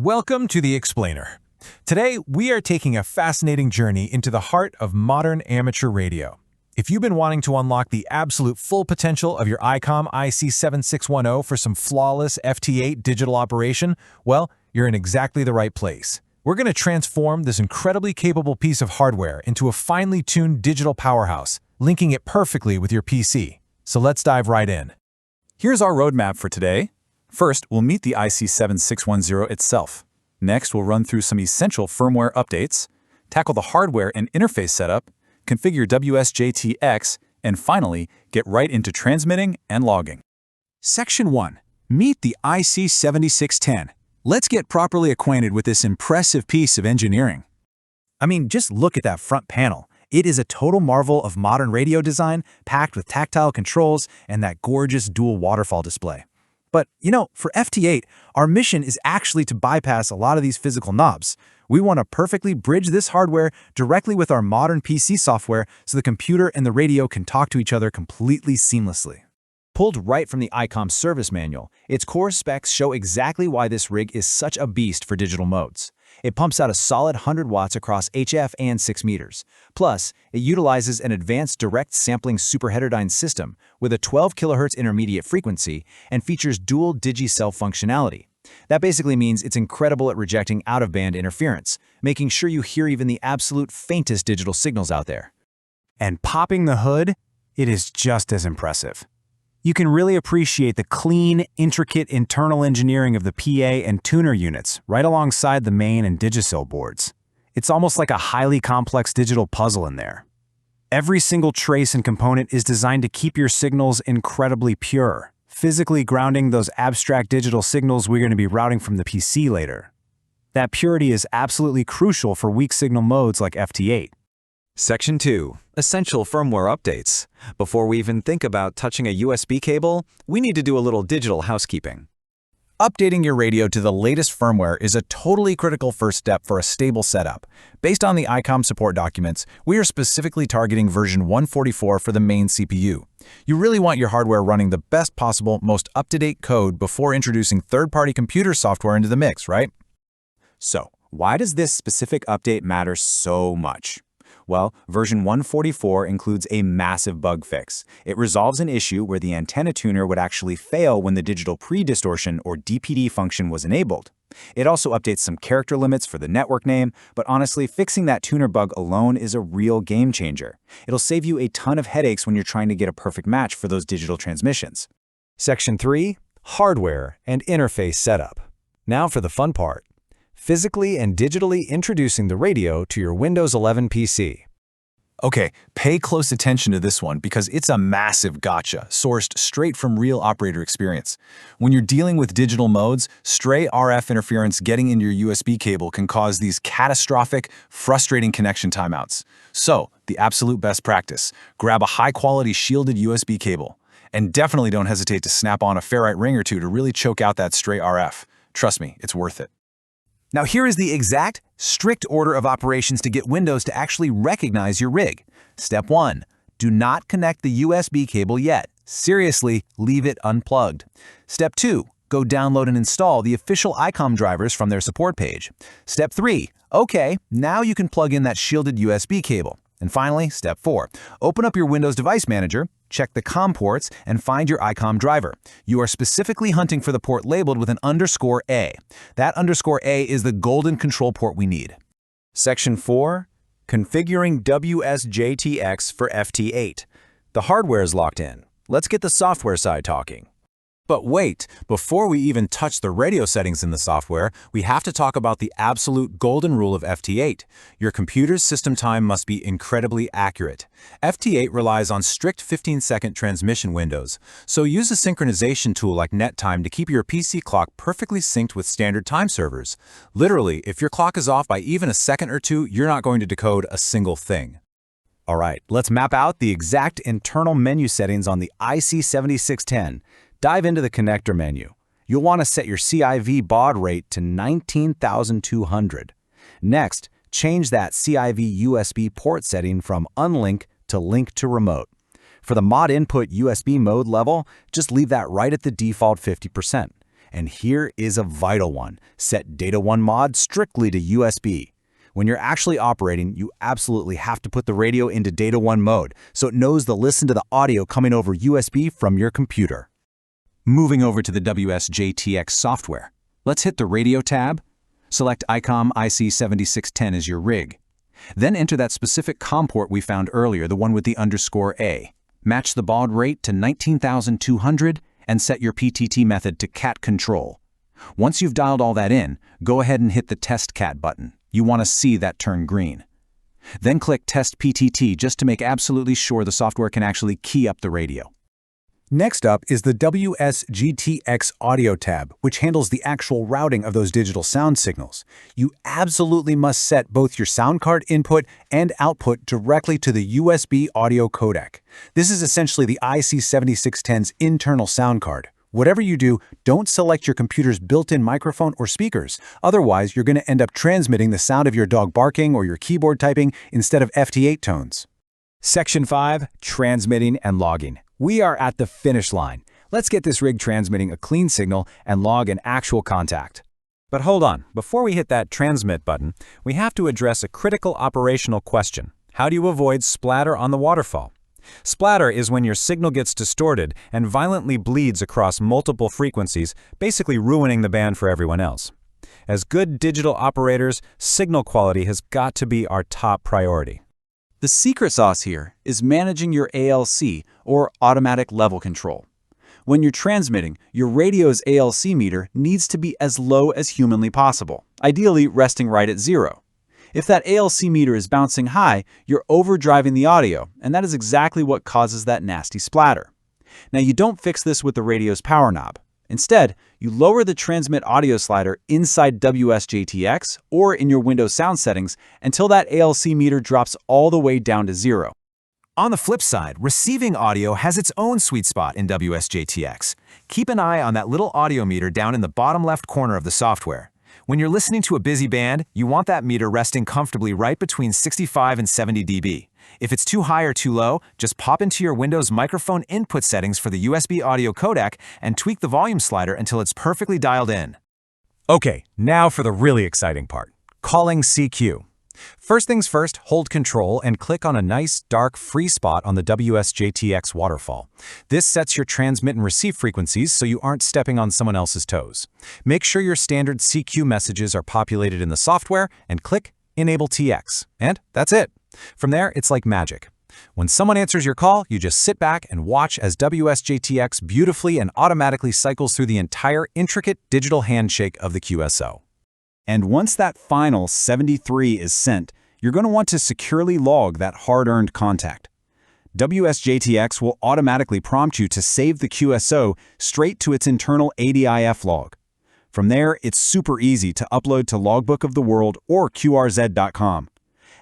Welcome to The Explainer. Today, we are taking a fascinating journey into the heart of modern amateur radio. If you've been wanting to unlock the absolute full potential of your Icom IC-7610 for some flawless FT8 digital operation, well, you're in exactly the right place. We're going to transform this incredibly capable piece of hardware into a finely tuned digital powerhouse, linking it perfectly with your PC. So let's dive right in. Here's our roadmap for today. First, we'll meet the IC-7610 itself. Next, we'll run through some essential firmware updates, tackle the hardware and interface setup, configure WSJTX, and finally, get right into transmitting and logging. Section 1. Meet the IC-7610. Let's get properly acquainted with this impressive piece of engineering. I mean, just look at that front panel. It is a total marvel of modern radio design, packed with tactile controls and that gorgeous dual waterfall display. But, for FT8, our mission is actually to bypass a lot of these physical knobs. We want to perfectly bridge this hardware directly with our modern PC software so the computer and the radio can talk to each other completely seamlessly. Pulled right from the Icom service manual, its core specs show exactly why this rig is such a beast for digital modes. It pumps out a solid 100 watts across HF and 6 meters. Plus, it utilizes an advanced direct sampling superheterodyne system with a 12 kHz intermediate frequency and features dual digi-cell functionality. That basically means it's incredible at rejecting out-of-band interference, making sure you hear even the absolute faintest digital signals out there. And popping the hood, it is just as impressive. You can really appreciate the clean, intricate internal engineering of the PA and tuner units right alongside the main and Digicel boards. It's almost like a highly complex digital puzzle in there. Every single trace and component is designed to keep your signals incredibly pure, physically grounding those abstract digital signals we're going to be routing from the PC later. That purity is absolutely crucial for weak signal modes like FT8. Section 2. Essential firmware updates. Before we even think about touching a USB cable, we need to do a little digital housekeeping. Updating your radio to the latest firmware is a totally critical first step for a stable setup. Based on the Icom support documents, we are specifically targeting version 144 for the main CPU. You really want your hardware running the best possible, most up-to-date code before introducing third-party computer software into the mix, right? So, why does this specific update matter so much? Well, version 144 includes a massive bug fix. It resolves an issue where the antenna tuner would actually fail when the digital pre-distortion or DPD function was enabled. It also updates some character limits for the network name, but honestly, fixing that tuner bug alone is a real game changer. It'll save you a ton of headaches when you're trying to get a perfect match for those digital transmissions. Section 3. Hardware and interface setup. Now for the fun part. Physically and digitally introducing the radio to your Windows 11 PC. Okay, pay close attention to this one because it's a massive gotcha, sourced straight from real operator experience. When you're dealing with digital modes, stray RF interference getting into your USB cable can cause these catastrophic, frustrating connection timeouts. So, the absolute best practice, grab a high-quality shielded USB cable. And definitely don't hesitate to snap on a ferrite ring or two to really choke out that stray RF. Trust me, it's worth it. Now here is the exact, strict order of operations to get Windows to actually recognize your rig. Step 1. Do not connect the USB cable yet. Seriously, leave it unplugged. Step 2. Go download and install the official Icom drivers from their support page. Step 3. Okay, now you can plug in that shielded USB cable. And finally, Step 4. Open up your Windows Device Manager, check the COM ports, and find your Icom driver. You are specifically hunting for the port labeled with an _A. That _A is the golden control port we need. Section 4. Configuring WSJTX for FT8. The hardware is locked in. Let's get the software side talking. But wait, before we even touch the radio settings in the software, we have to talk about the absolute golden rule of FT8. Your computer's system time must be incredibly accurate. FT8 relies on strict 15-second transmission windows, so use a synchronization tool like NetTime to keep your PC clock perfectly synced with standard time servers. Literally, if your clock is off by even a second or two, you're not going to decode a single thing. All right, let's map out the exact internal menu settings on the IC-7610. Dive into the connector menu. You'll want to set your CIV baud rate to 19,200. Next, change that CIV USB port setting from unlink to link to remote. For the mod input USB mode level, just leave that right at the default 50%. And here is a vital one. Set Data 1 mod strictly to USB. When you're actually operating, you absolutely have to put the radio into Data 1 mode so it knows to listen to the audio coming over USB from your computer. Moving over to the WS-JTX software, let's hit the Radio tab. Select Icom IC-7610 as your rig. Then enter that specific COM port we found earlier, the one with the _A. Match the baud rate to 19,200 and set your PTT method to cat control. Once you've dialed all that in, go ahead and hit the Test Cat button. You want to see that turn green. Then click Test PTT just to make absolutely sure the software can actually key up the radio. Next up is the WS-GTX Audio tab, which handles the actual routing of those digital sound signals. You absolutely must set both your sound card input and output directly to the USB audio codec. This is essentially the IC-7610's internal sound card. Whatever you do, don't select your computer's built-in microphone or speakers. Otherwise, you're going to end up transmitting the sound of your dog barking or your keyboard typing instead of FT8 tones. Section 5, Transmitting and Logging. We are at the finish line. Let's get this rig transmitting a clean signal and log an actual contact. But hold on, before we hit that transmit button, we have to address a critical operational question. How do you avoid splatter on the waterfall? Splatter is when your signal gets distorted and violently bleeds across multiple frequencies, basically ruining the band for everyone else. As good digital operators, signal quality has got to be our top priority. The secret sauce here is managing your ALC, or automatic level control. When you're transmitting, your radio's ALC meter needs to be as low as humanly possible, ideally resting right at 0. If that ALC meter is bouncing high, you're overdriving the audio, and that is exactly what causes that nasty splatter. Now, you don't fix this with the radio's power knob. Instead, you lower the transmit audio slider inside WS-JTX or in your Windows sound settings until that ALC meter drops all the way down to 0. On the flip side, receiving audio has its own sweet spot in WS-JTX. Keep an eye on that little audio meter down in the bottom left corner of the software. When you're listening to a busy band, you want that meter resting comfortably right between 65 and 70 dB. If it's too high or too low, just pop into your Windows microphone input settings for the USB audio codec and tweak the volume slider until it's perfectly dialed in. Okay, now for the really exciting part, calling CQ. First things first, hold Control and click on a nice, dark, free spot on the WS-JTX waterfall. This sets your transmit and receive frequencies so you aren't stepping on someone else's toes. Make sure your standard CQ messages are populated in the software and click Enable TX. And that's it. From there, it's like magic. When someone answers your call, you just sit back and watch as WS-JTX beautifully and automatically cycles through the entire intricate digital handshake of the QSO. And once that final 73 is sent, you're going to want to securely log that hard-earned contact. WS-JTX will automatically prompt you to save the QSO straight to its internal ADIF log. From there, it's super easy to upload to Logbook of the World or QRZ.com.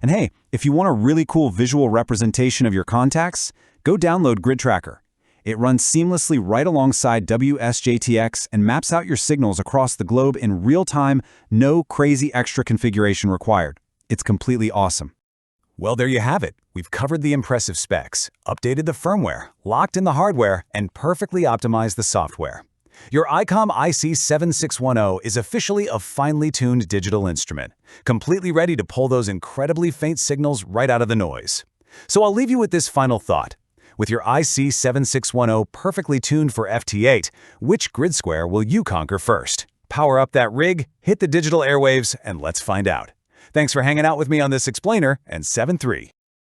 And hey, if you want a really cool visual representation of your contacts, go download Grid Tracker. It runs seamlessly right alongside WS-JTX and maps out your signals across the globe in real time, no crazy extra configuration required. It's completely awesome. Well, there you have it. We've covered the impressive specs, updated the firmware, locked in the hardware, and perfectly optimized the software. Your Icom IC-7610 is officially a finely tuned digital instrument, completely ready to pull those incredibly faint signals right out of the noise. So I'll leave you with this final thought. With your IC-7610 perfectly tuned for FT8, which grid square will you conquer first? Power up that rig, hit the digital airwaves, and let's find out. Thanks for hanging out with me on this explainer, and 7-3.